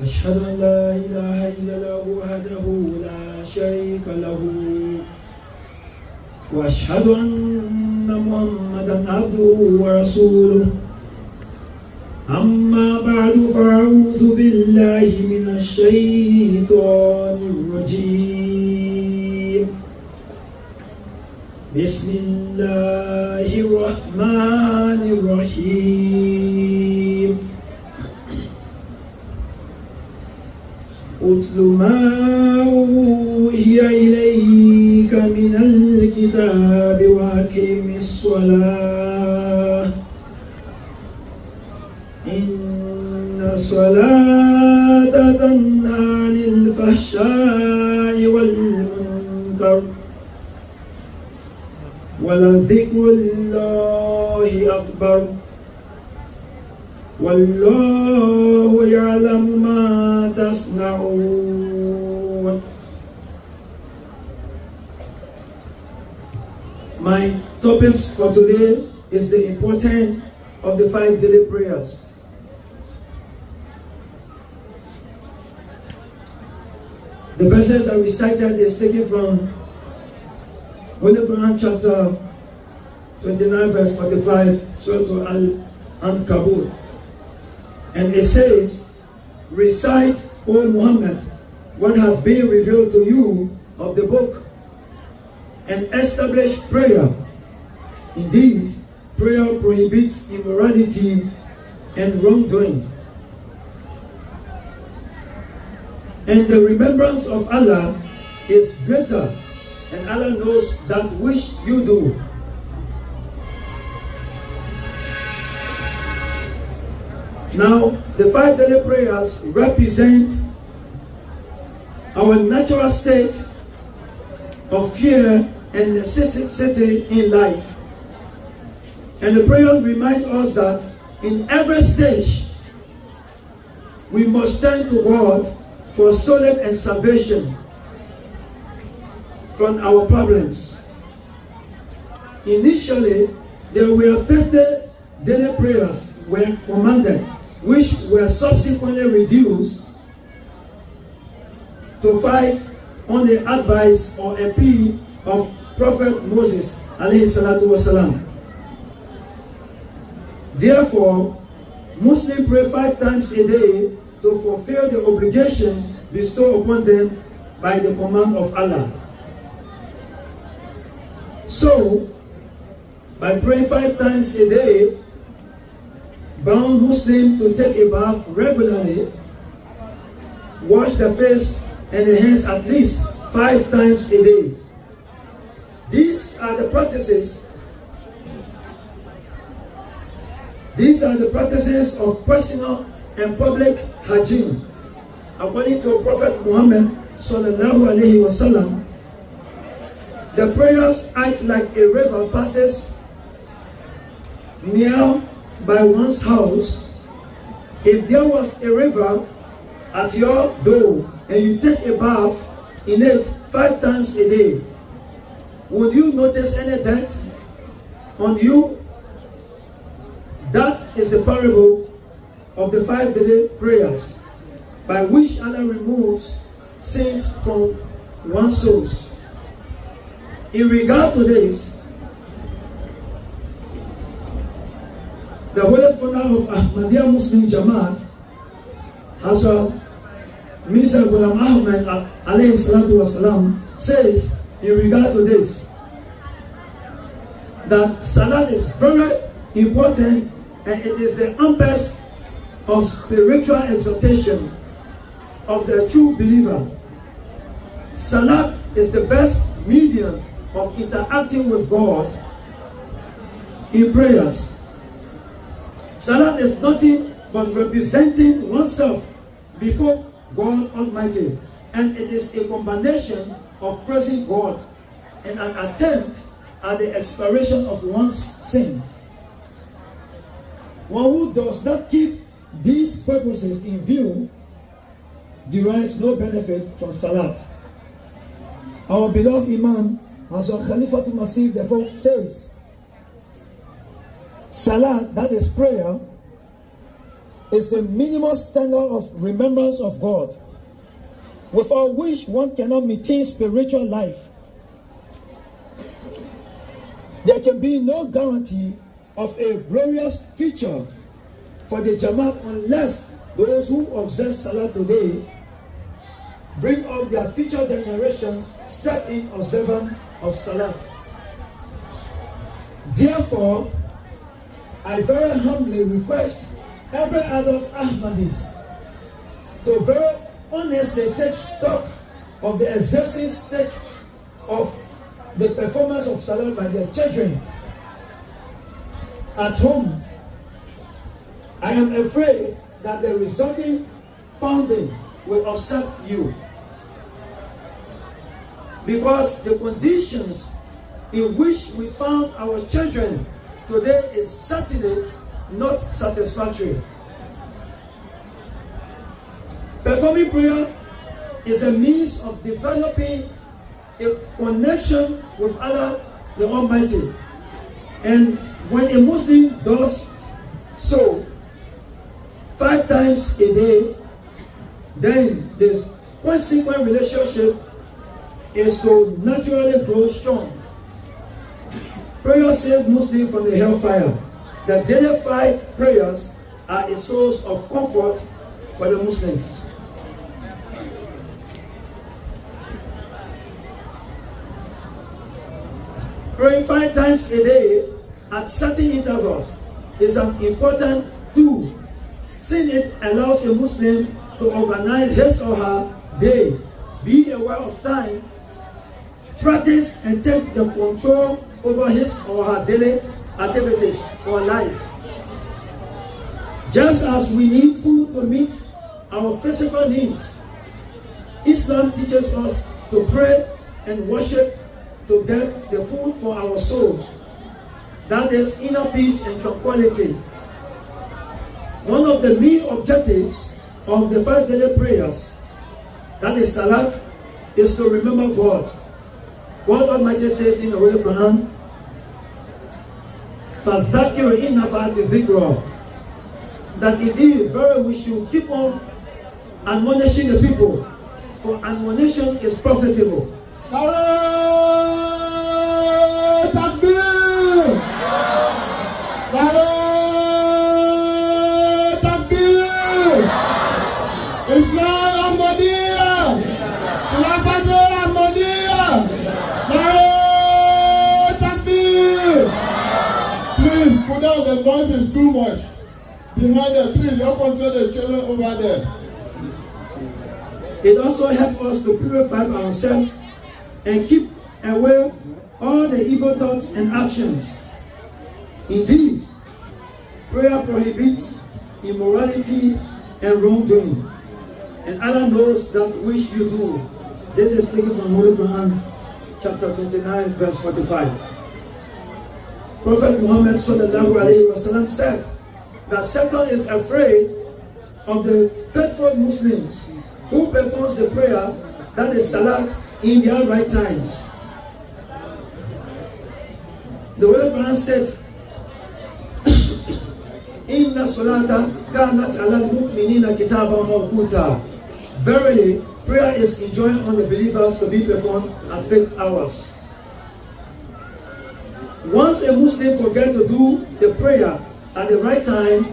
أشهد أن لا إله إلا الله وحده لا شريك له وأشهد أن محمدا عبده ورسوله أما بعد فأعوذ بالله من الشيطان الرجيم بسم الله الرحمن الرحيم أتل ما أوحي إليك من الكتاب وأقم الصلاة إن الصلاة تنهى عن الفحشاء والمنكر ولذكر الله أكبر والله يعلم ما تصنعون. My topics for today is the importance of the 5 daily prayers. The verses I recited is taken from Holy Quran chapter 29 verse 45, Surah Al-Ankabut. And it says, recite, O Muhammad, what has been revealed to you of the book, and establish prayer. Indeed, prayer prohibits immorality and wrongdoing. And the remembrance of Allah is greater, and Allah knows that which you do. Now, the 5 daily prayers represent our natural state of fear and necessity in life. And the prayer reminds us that in every stage, we must turn to God for solace and salvation from our problems. Initially, there were 50 daily prayers were commanded, which were subsequently reduced to 5 on the advice or appeal of Prophet Moses alayhi salatu wasalam. Therefore, Muslims pray 5 times a day to fulfill the obligation bestowed upon them by the command of Allah. So, by praying 5 times a day, bound Muslims to take a bath regularly, wash the face and the hands at least 5 times a day. These are the practices of personal and public hygiene. According to Prophet Muhammad sallallahu alaihi wasallam, the prayers act like a river passes near by one's house. If there was a river at your door and you take a bath in it 5 times a day, would you notice any dirt on you? That is the parable of the 5 daily prayers, by which Allah removes sins from one's souls. In regard to this, the Holy Founder of Ahmadiyya Muslim Jamaat, Hazrat Mirza Ghulam Ahmad alayhi salatu wasalam, says in regard to this, that Salat is very important, and it is the apex of spiritual exaltation of the true believer. Salat is the best medium of interacting with God in prayers. Salat is nothing but representing oneself before God Almighty, and it is a combination of praising God and an attempt at the expiration of one's sin. One who does not keep these purposes in view derives no benefit from Salat. Our beloved Imam, Hazrat Khalifatul Masih, therefore says, Salat, that is prayer, is the minimal standard of remembrance of God, without which one cannot maintain spiritual life. There can be no guarantee of a glorious future for the Jamaat unless those who observe Salah today bring up their future generation step in observance of Salah. Therefore, I very humbly request every other Ahmadis to very honestly take stock of the existing state of the performance of Salah by their children at home. I am afraid that the resulting founding will upset you, because the conditions in which we found our children today is certainly not satisfactory. Performing prayer is a means of developing a connection with Allah the Almighty, and when a Muslim does so 5 times a day, then the consequent relationship is to naturally grow strong. Prayer saves Muslims from the hellfire. The daily 5 prayers are a source of comfort for the Muslims. Praying 5 times a day at certain intervals is an important tool, since it allows a Muslim to organize his or her day, be aware of time, practice and take the control over his or her daily activities or life. Just as we need food to meet our physical needs, Islam teaches us to pray and worship to get the food for our souls. That is inner peace and tranquility. One of the main objectives of the 5 daily prayers, that is Salat, is to remember God. God Almighty says in the Holy Quran, فَذَكِّرْ إِنَّ فَعَتِ الذِّكْرَ, that indeed very we should keep on admonishing the people, for admonition is profitable. Takbir! Takbir! Islam Ahmadiyya! Khilafat Ahmadiyya! Takbir! Please put down, the noise is too much. Behind them, please, you control the children over there. It also helps us to purify ourselves and keep away all the evil thoughts and actions. Indeed, prayer prohibits immorality and wrongdoing, and Allah knows that which you do. This is taken from Holy Quran, chapter 29, verse 45. Prophet Muhammad sallallahu alaihi wasallam said that Satan is afraid of the faithful Muslims who performs the prayer, that is Salah, in their right times. The Holy Quran states, Inna salata kanat ala al-mu'minina kitaban mawquta. Verily, prayer is enjoined on the believers to be performed at fixed hours. Once a Muslim forgets to do the prayer at the right time,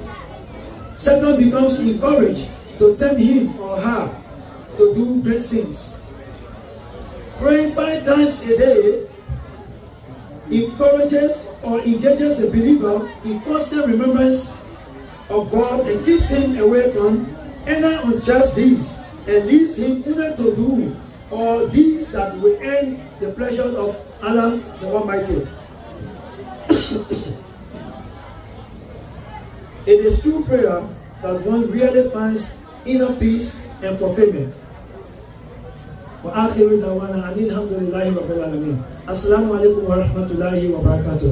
Satan becomes encouraged to tempt him or her to do great sins. Praying 5 times a day encourages or engages the believer in constant remembrance of God and keeps him away from any unjust deeds and leads him either to do or deeds that will earn the pleasure of Allah the Almighty. It is through prayer that one really finds inner peace and fulfillment. وآخر دعوانا أن الحمد لله رب العالمين. السلام عليكم ورحمة الله وبركاته.